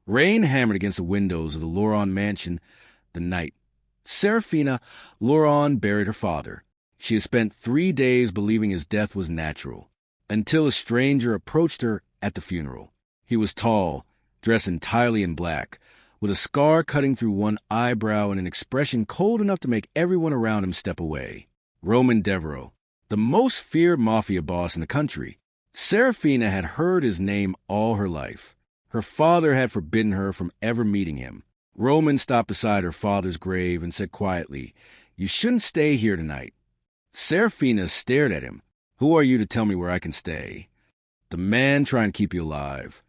Rain hammered against the windows of the Laurent mansion the night Seraphina Laurent buried her father. She had spent 3 days believing his death was natural, until a stranger approached her at the funeral. He was tall, dressed entirely in black, with a scar cutting through one eyebrow and an expression cold enough to make everyone around him step away. Roman Devereaux, the most feared Mafia boss in the country. Seraphina had heard his name all her life. Her father had forbidden her from ever meeting him. Roman stopped beside her father's grave and said quietly, "You shouldn't stay here tonight." Seraphina stared at him. "Who are you to tell me where I can stay?" "The man trying to keep you alive."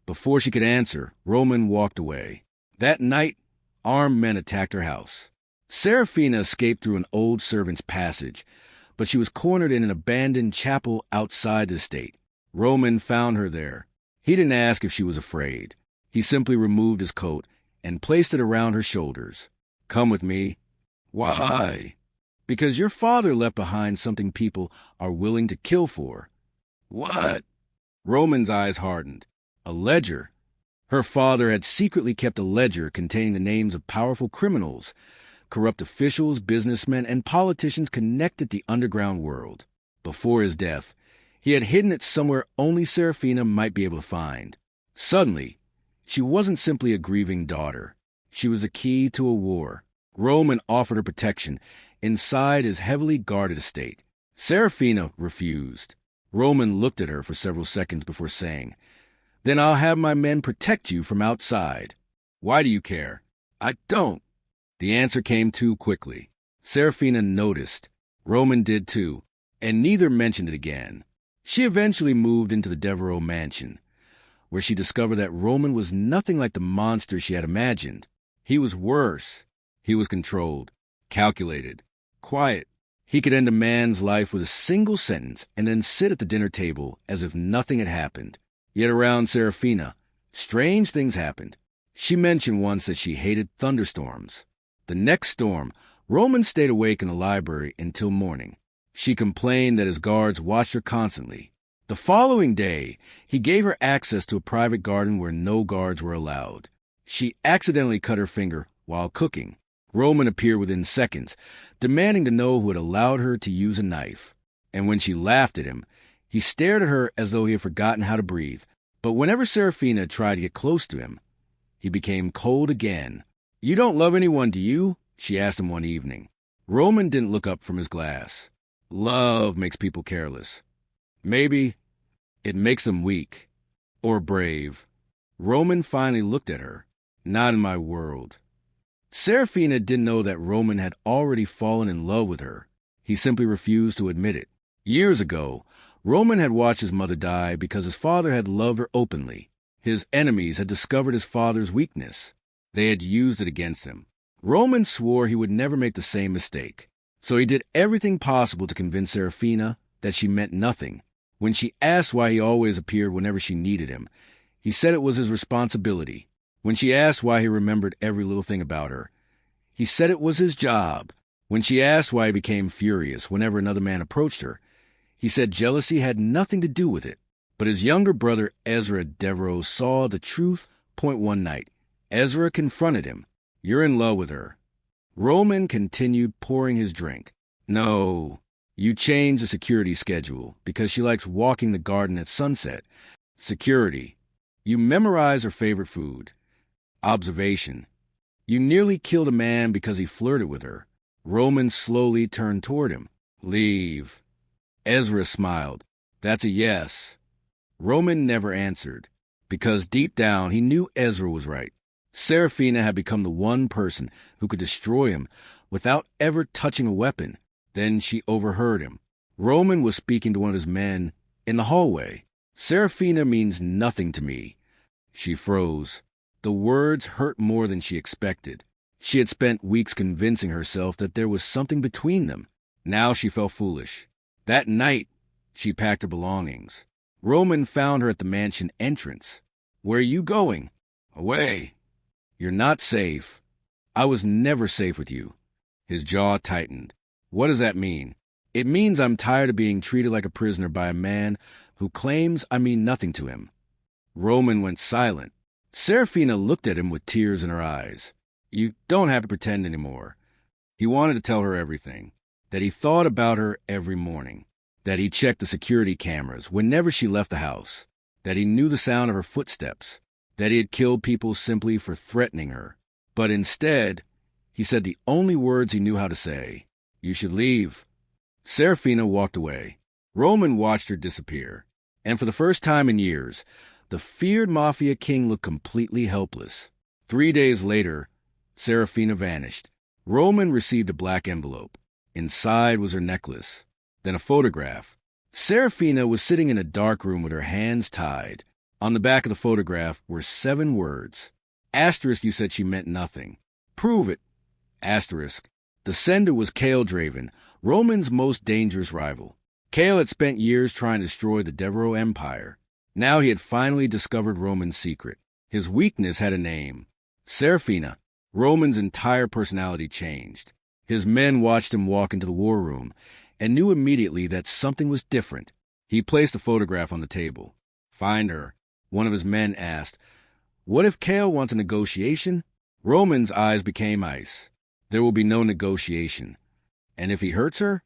Before she could answer, Roman walked away. That night, armed men attacked her house. Seraphina escaped through an old servant's passage, but she was cornered in an abandoned chapel outside the estate. Roman found her there. He didn't ask if she was afraid. He simply removed his coat and placed it around her shoulders. "Come with me." "Why?" "Because your father left behind something people are willing to kill for." "What?" Roman's eyes hardened. "A ledger." Her father had secretly kept a ledger containing the names of powerful criminals, corrupt officials, businessmen, and politicians connected to the underground world. Before his death, he had hidden it somewhere only Seraphina might be able to find. Suddenly, she wasn't simply a grieving daughter. She was the key to a war. Roman offered her protection inside his heavily guarded estate. Seraphina refused. Roman looked at her for several seconds before saying, "Then I'll have my men protect you from outside." "Why do you care?" "I don't." The answer came too quickly. Seraphina noticed. Roman did too, and neither mentioned it again. She eventually moved into the Devereaux mansion, where she discovered that Roman was nothing like the monster she had imagined. He was worse. He was controlled, calculated, quiet. He could end a man's life with a single sentence and then sit at the dinner table as if nothing had happened. Yet around Seraphina, strange things happened. She mentioned once that she hated thunderstorms. The next storm, Roman stayed awake in the library until morning. She complained that his guards watched her constantly. The following day, he gave her access to a private garden where no guards were allowed. She accidentally cut her finger while cooking. Roman appeared within seconds, demanding to know who had allowed her to use a knife. And when she laughed at him, he stared at her as though he had forgotten how to breathe. But whenever Seraphina tried to get close to him, he became cold again. "You don't love anyone, do you?" she asked him one evening. Roman didn't look up from his glass. "Love makes people careless. Maybe it makes them weak. Or brave." Roman finally looked at her. "Not in my world." Seraphina didn't know that Roman had already fallen in love with her. He simply refused to admit it. Years ago, Roman had watched his mother die because his father had loved her openly. His enemies had discovered his father's weakness. They had used it against him. Roman swore he would never make the same mistake. So he did everything possible to convince Seraphina that she meant nothing. When she asked why he always appeared whenever she needed him, he said it was his responsibility. When she asked why he remembered every little thing about her, he said it was his job. When she asked why he became furious whenever another man approached her, he said jealousy had nothing to do with it. But his younger brother Ezra Devereaux saw the truth point one night. Ezra confronted him. "You're in love with her." Roman continued pouring his drink. "No, you changed the security schedule because she likes walking the garden at sunset." Security. You memorize her favorite food. Observation. You nearly killed a man because he flirted with her. Roman slowly turned toward him. "Leave." Ezra smiled. "That's a yes." Roman never answered, because deep down he knew Ezra was right. Seraphina had become the one person who could destroy him without ever touching a weapon. Then she overheard him. Roman was speaking to one of his men in the hallway. "Seraphina means nothing to me." She froze. The words hurt more than she expected. She had spent weeks convincing herself that there was something between them. Now she felt foolish. That night, she packed her belongings. Roman found her at the mansion entrance. "Where are you going?" "Away." "You're not safe." "I was never safe with you." His jaw tightened. "What does that mean?" "It means I'm tired of being treated like a prisoner by a man who claims I mean nothing to him." Roman went silent. Seraphina looked at him with tears in her eyes. You don't have to pretend anymore. He wanted to tell her everything, that he thought about her every morning, that he checked the security cameras whenever she left the house, that he knew the sound of her footsteps, that he had killed people simply for threatening her. But instead, he said the only words he knew how to say. You should leave. Seraphina walked away. Roman watched her disappear, and for the first time in years, the feared Mafia king looked completely helpless. 3 days later, Seraphina vanished. Roman received a black envelope. Inside was her necklace, then a photograph. Seraphina was sitting in a dark room with her hands tied. On the back of the photograph were 7 words. Asterisk, you said she meant nothing. Prove it. Asterisk. The sender was Cale Draven, Roman's most dangerous rival. Cale had spent years trying to destroy the Devereaux Empire. Now he had finally discovered Roman's secret. His weakness had a name. Seraphina. Roman's entire personality changed. His men watched him walk into the war room and knew immediately that something was different. He placed a photograph on the table. Find her. One of his men asked, What if Cale wants a negotiation? Roman's eyes became ice. There will be no negotiation. And if he hurts her?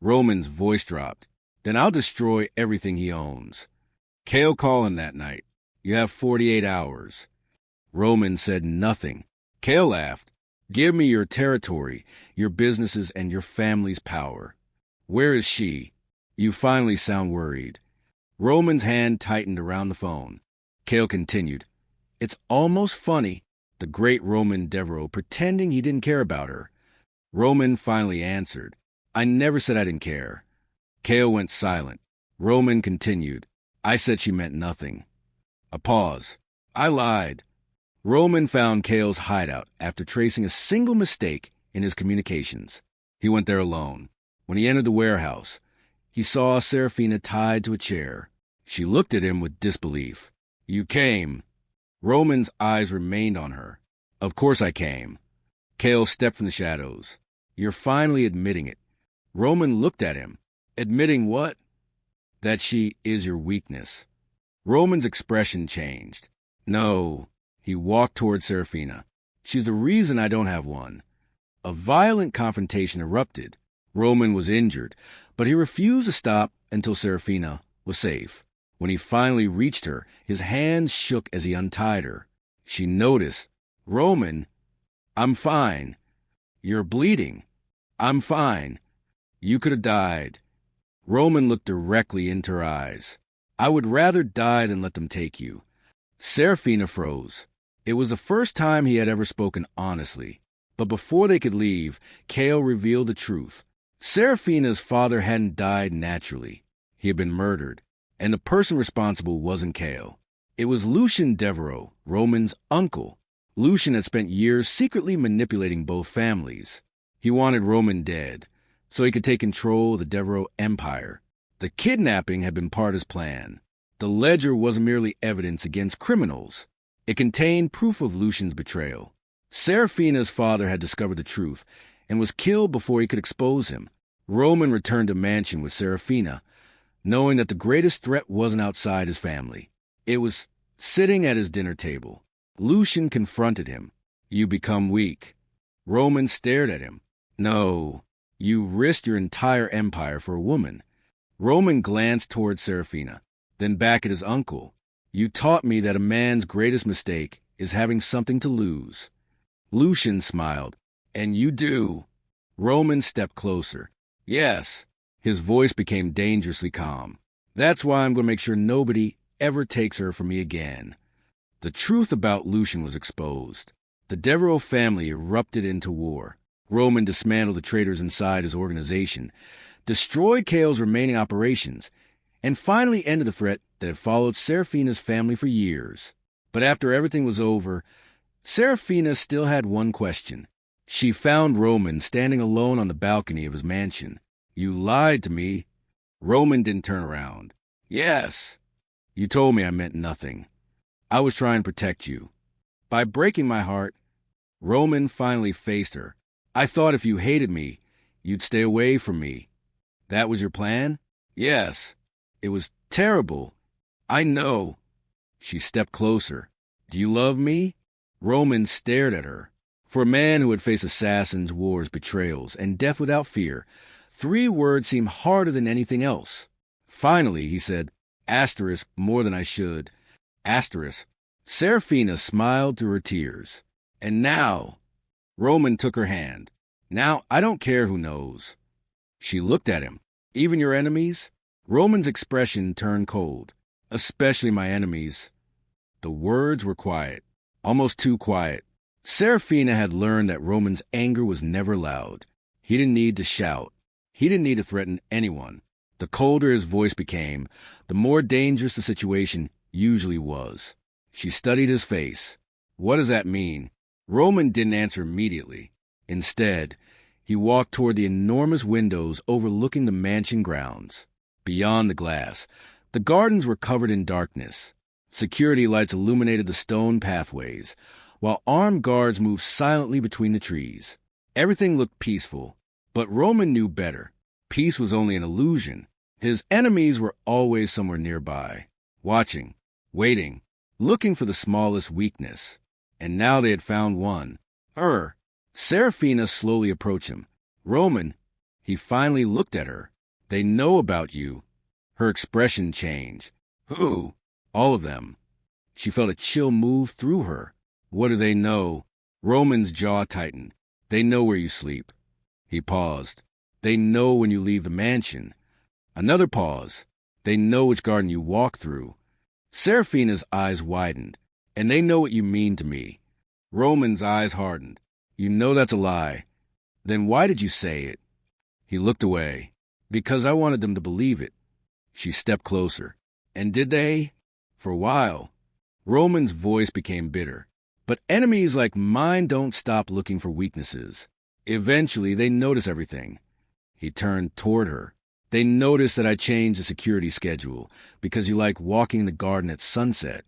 Roman's voice dropped. Then I'll destroy everything he owns. Cale called him that night. You have 48 hours. Roman said nothing. Cale laughed. Give me your territory, your businesses, and your family's power. Where is she? You finally sound worried. Roman's hand tightened around the phone. Cale continued. It's almost funny, the great Roman Devereaux pretending he didn't care about her. Roman finally answered. I never said I didn't care. Cale went silent. Roman continued. I said she meant nothing. A pause. I lied. Roman found Cale's hideout after tracing a single mistake in his communications. He went there alone. When he entered the warehouse, he saw Seraphina tied to a chair. She looked at him with disbelief. You came. Roman's eyes remained on her. Of course I came. Cale stepped from the shadows. You're finally admitting it. Roman looked at him. Admitting what? That she is your weakness. Roman's expression changed. No. He walked toward Seraphina. She's the reason I don't have one. A violent confrontation erupted. Roman was injured, but he refused to stop until Seraphina was safe. When he finally reached her, his hands shook as he untied her. She noticed. Roman, I'm fine. You're bleeding. I'm fine. You could have died. Roman looked directly into her eyes. I would rather die than let them take you. Seraphina froze. It was the first time he had ever spoken honestly. But before they could leave, Cale revealed the truth. Seraphina's father hadn't died naturally. He had been murdered. And the person responsible wasn't Cale. It was Lucien Devereaux, Roman's uncle. Lucien had spent years secretly manipulating both families. He wanted Roman dead, so he could take control of the Devereaux Empire. The kidnapping had been part of his plan. The ledger wasn't merely evidence against criminals. It contained proof of Lucien's betrayal. Seraphina's father had discovered the truth and was killed before he could expose him. Roman returned to mansion with Seraphina, knowing that the greatest threat wasn't outside his family. It was sitting at his dinner table. Lucien confronted him. You become weak. Roman stared at him. No, you risked your entire empire for a woman. Roman glanced toward Seraphina, then back at his uncle. You taught me that a man's greatest mistake is having something to lose. Lucien smiled. And you do. Roman stepped closer. Yes. His voice became dangerously calm. That's why I'm going to make sure nobody ever takes her from me again. The truth about Lucien was exposed. The Devereaux family erupted into war. Roman dismantled the traitors inside his organization, destroyed Cale's remaining operations, and finally ended the threat that had followed Seraphina's family for years. But after everything was over, Seraphina still had one question. She found Roman standing alone on the balcony of his mansion. You lied to me. Roman didn't turn around. Yes. You told me I meant nothing. I was trying to protect you. By breaking my heart, Roman finally faced her. I thought if you hated me, you'd stay away from me. That was your plan? Yes. It was terrible. I know. She stepped closer. Do you love me? Roman stared at her. For a man who had faced assassins, wars, betrayals, and death without fear, 3 words seemed harder than anything else. Finally, he said, asterisk, more than I should. Asterisk. Seraphina smiled through her tears. And now, Roman took her hand. Now, I don't care who knows. She looked at him. Even your enemies? Roman's expression turned cold. Especially my enemies. The words were quiet. Almost too quiet. Seraphina had learned that Roman's anger was never loud. He didn't need to shout. He didn't need to threaten anyone. The colder his voice became, the more dangerous the situation usually was. She studied his face. What does that mean? Roman didn't answer immediately. Instead, he walked toward the enormous windows overlooking the mansion grounds. Beyond the glass, the gardens were covered in darkness. Security lights illuminated the stone pathways, while armed guards moved silently between the trees. Everything looked peaceful, but Roman knew better. Peace was only an illusion. His enemies were always somewhere nearby, watching, waiting, looking for the smallest weakness. And now they had found one. Her. Seraphina slowly approached him. Roman. He finally looked at her. They know about you. Her expression changed. Who? All of them. She felt a chill move through her. What do they know? Roman's jaw tightened. They know where you sleep. He paused. They know when you leave the mansion. Another pause. They know which garden you walk through. Seraphina's eyes widened. And they know what you mean to me. Roman's eyes hardened. You know that's a lie. Then why did you say it? He looked away. Because I wanted them to believe it. She stepped closer. And did they? For a while. Roman's voice became bitter. But enemies like mine don't stop looking for weaknesses. Eventually, they notice everything. He turned toward her. They notice that I changed the security schedule because you like walking in the garden at sunset.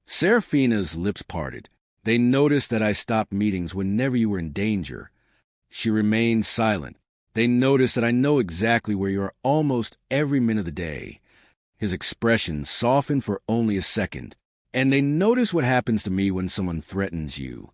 Seraphina's lips parted. They noticed that I stopped meetings whenever you were in danger. She remained silent. They noticed that I know exactly where you are almost every minute of the day. His expression softened for only a second. And they notice what happens to me when someone threatens you.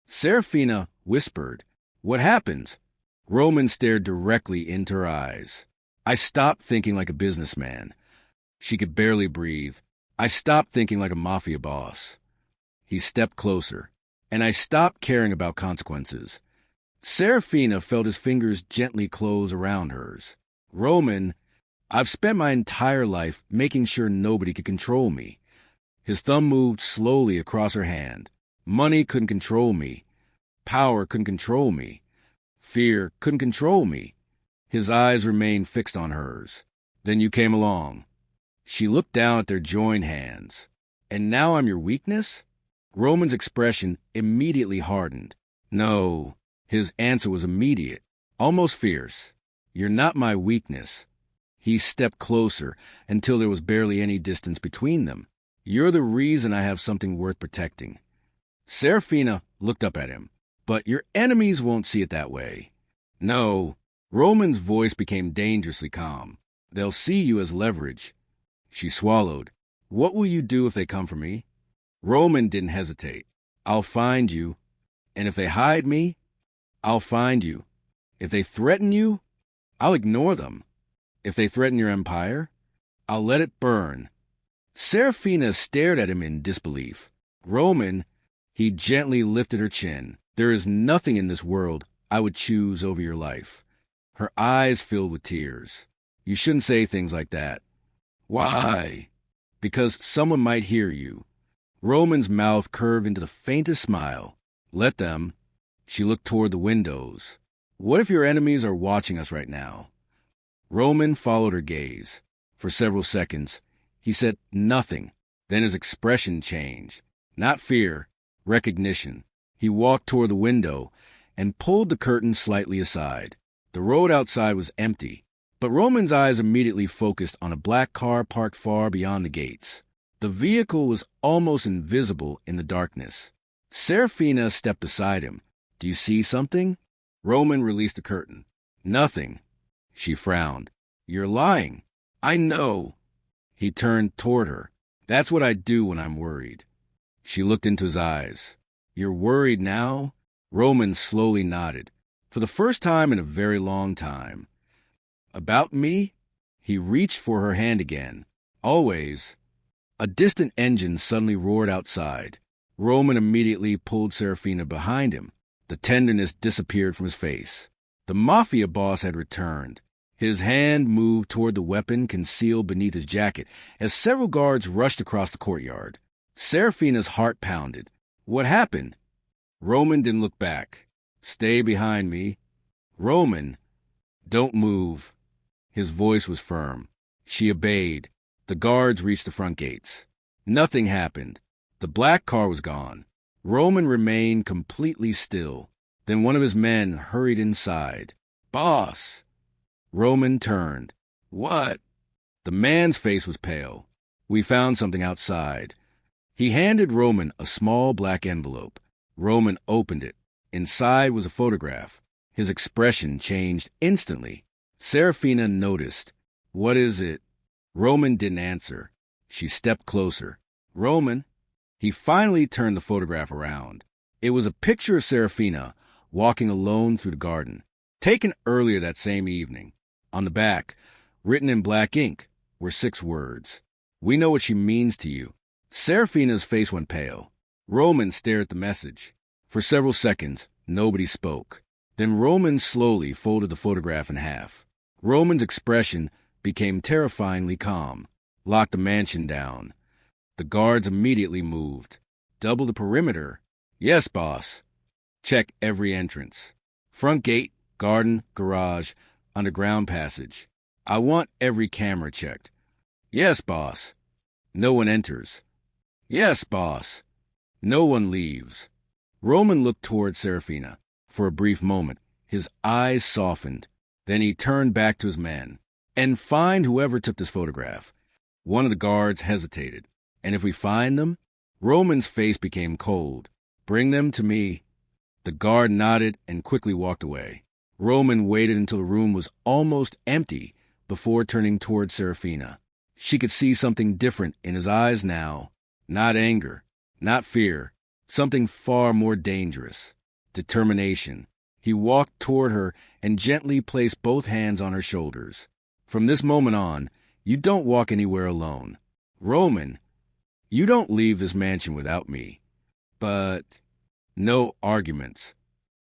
Seraphina whispered, What happens? Roman stared directly into her eyes. I stopped thinking like a businessman. She could barely breathe. I stopped thinking like a mafia boss. He stepped closer, and I stopped caring about consequences. Seraphina felt his fingers gently close around hers. Roman, I've spent my entire life making sure nobody could control me. His thumb moved slowly across her hand. Money couldn't control me. Power couldn't control me. Fear couldn't control me. His eyes remained fixed on hers. Then you came along. She looked down at their joined hands. And now I'm your weakness? Roman's expression immediately hardened. No. His answer was immediate, almost fierce. You're not my weakness. He stepped closer until there was barely any distance between them. You're the reason I have something worth protecting. Seraphina looked up at him. But your enemies won't see it that way. No. Roman's voice became dangerously calm. They'll see you as leverage. She swallowed. What will you do if they come for me? Roman didn't hesitate. I'll find you. And if they hide me, I'll find you. If they threaten you, I'll ignore them. If they threaten your empire, I'll let it burn. Seraphina stared at him in disbelief. Roman, he gently lifted her chin. There is nothing in this world I would choose over your life. Her eyes filled with tears. You shouldn't say things like that. Why? Because someone might hear you. Roman's mouth curved into the faintest smile. Let them. She looked toward the windows. What if your enemies are watching us right now? Roman followed her gaze. For several seconds, he said nothing. Then his expression changed. Not fear, recognition. He walked toward the window and pulled the curtain slightly aside. The road outside was empty, but Roman's eyes immediately focused on a black car parked far beyond the gates. The vehicle was almost invisible in the darkness. Seraphina stepped beside him. Do you see something? Roman released the curtain. Nothing. She frowned. You're lying. I know. He turned toward her. That's what I do when I'm worried. She looked into his eyes. "You're worried now?" Roman slowly nodded, for the first time in a very long time. "About me?" He reached for her hand again. "Always." A distant engine suddenly roared outside. Roman immediately pulled Seraphina behind him. The tenderness disappeared from his face. The Mafia boss had returned. His hand moved toward the weapon concealed beneath his jacket as several guards rushed across the courtyard. Seraphina's heart pounded. "What happened?" Roman didn't look back. "Stay behind me." "Roman, don't move." His voice was firm. She obeyed. The guards reached the front gates. Nothing happened. The black car was gone. Roman remained completely still. Then one of his men hurried inside. "Boss!" Roman turned. "What?" The man's face was pale. "We found something outside." He handed Roman a small black envelope. Roman opened it. Inside was a photograph. His expression changed instantly. Seraphina noticed. "What is it?" Roman didn't answer. She stepped closer. "Roman." He finally turned the photograph around. It was a picture of Seraphina walking alone through the garden, taken earlier that same evening. On the back, written in black ink, were 6 words. "We know what she means to you." Seraphina's face went pale. Roman stared at the message. For several seconds, nobody spoke. Then Roman slowly folded the photograph in half. Roman's expression became terrifyingly calm. "Lock the mansion down." The guards immediately moved. "Double the perimeter." "Yes, boss." "Check every entrance. Front gate, garden, garage, underground passage. I want every camera checked." "Yes, boss." "No one enters." "Yes, boss." "No one leaves." Roman looked toward Seraphina. For a brief moment, his eyes softened. Then he turned back to his men. "And find whoever took this photograph." One of the guards hesitated. "And if we find them?" Roman's face became cold. "Bring them to me." The guard nodded and quickly walked away. Roman waited until the room was almost empty before turning toward Seraphina. She could see something different in his eyes now. Not anger, not fear, something far more dangerous. Determination. He walked toward her and gently placed both hands on her shoulders. "From this moment on, you don't walk anywhere alone. Roman, you don't leave this mansion without me. But no arguments."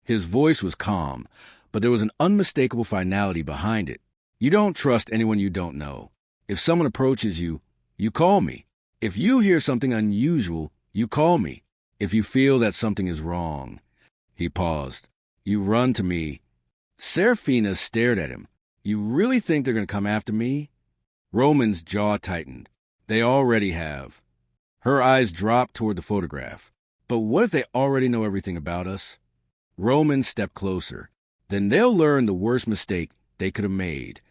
His voice was calm, but there was an unmistakable finality behind it. "You don't trust anyone you don't know. If someone approaches you, you call me. If you hear something unusual, you call me. If you feel that something is wrong." He paused. "You run to me." Seraphina stared at him. "You really think they're going to come after me?" Roman's jaw tightened. "They already have." Her eyes dropped toward the photograph. "But what if they already know everything about us?" Roman stepped closer. "Then they'll learn the worst mistake they could have made."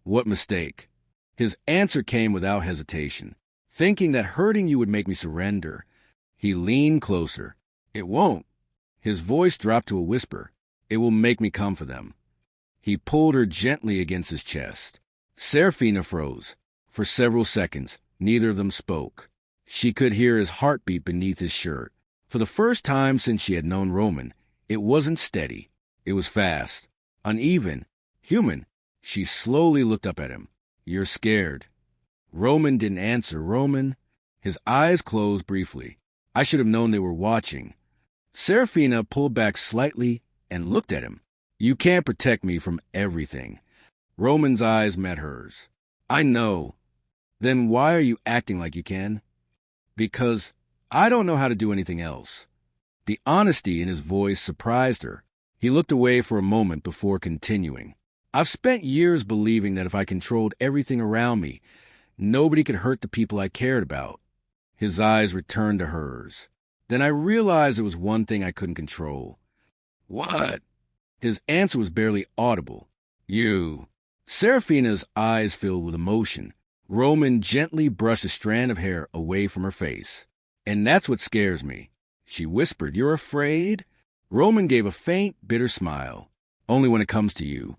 "What mistake?" His answer came without hesitation. "Thinking that hurting you would make me surrender." He leaned closer. "It won't." His voice dropped to a whisper. "It will make me come for them." He pulled her gently against his chest. Seraphina froze. For several seconds, neither of them spoke. She could hear his heartbeat beneath his shirt. For the first time since she had known Roman, it wasn't steady. It was fast, uneven, human. She slowly looked up at him. "You're scared." Roman didn't answer. "Roman." His eyes closed briefly. "I should have known they were watching." Seraphina pulled back slightly and looked at him. "You can't protect me from everything." Roman's eyes met hers. "I know." "Then why are you acting like you can?" "Because I don't know how to do anything else." The honesty in his voice surprised her. He looked away for a moment before continuing. "I've spent years believing that if I controlled everything around me, nobody could hurt the people I cared about." His eyes returned to hers. "Then I realized there was one thing I couldn't control." "What?" His answer was barely audible. "You." Seraphina's eyes filled with emotion. Roman gently brushed a strand of hair away from her face. "And that's what scares me." She whispered, "You're afraid?" Roman gave a faint, bitter smile. "Only when it comes to you."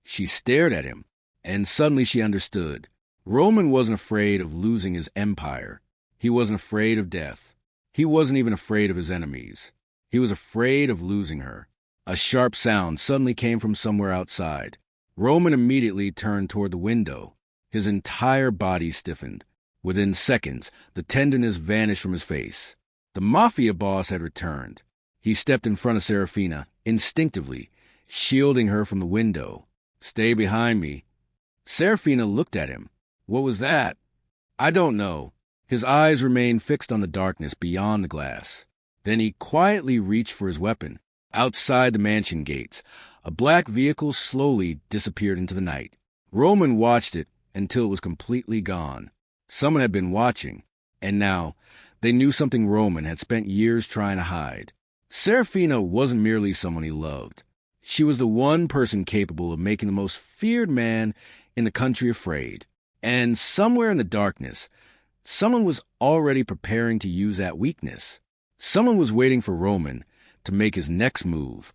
She stared at him, and suddenly she understood. Roman wasn't afraid of losing his empire. He wasn't afraid of death. He wasn't even afraid of his enemies. He was afraid of losing her. A sharp sound suddenly came from somewhere outside. Roman immediately turned toward the window. His entire body stiffened. Within seconds, the tenderness vanished from his face. The Mafia boss had returned. He stepped in front of Seraphina, instinctively, shielding her from the window. "Stay behind me." Seraphina looked at him. "What was that?" "I don't know." His eyes remained fixed on the darkness beyond the glass. Then he quietly reached for his weapon. Outside the mansion gates, a black vehicle slowly disappeared into the night. Roman watched it until it was completely gone. Someone had been watching, and now they knew something Roman had spent years trying to hide. Seraphina wasn't merely someone he loved. She was the one person capable of making the most feared man in the country afraid. And somewhere in the darkness, someone was already preparing to use that weakness. Someone was waiting for Roman to make his next move,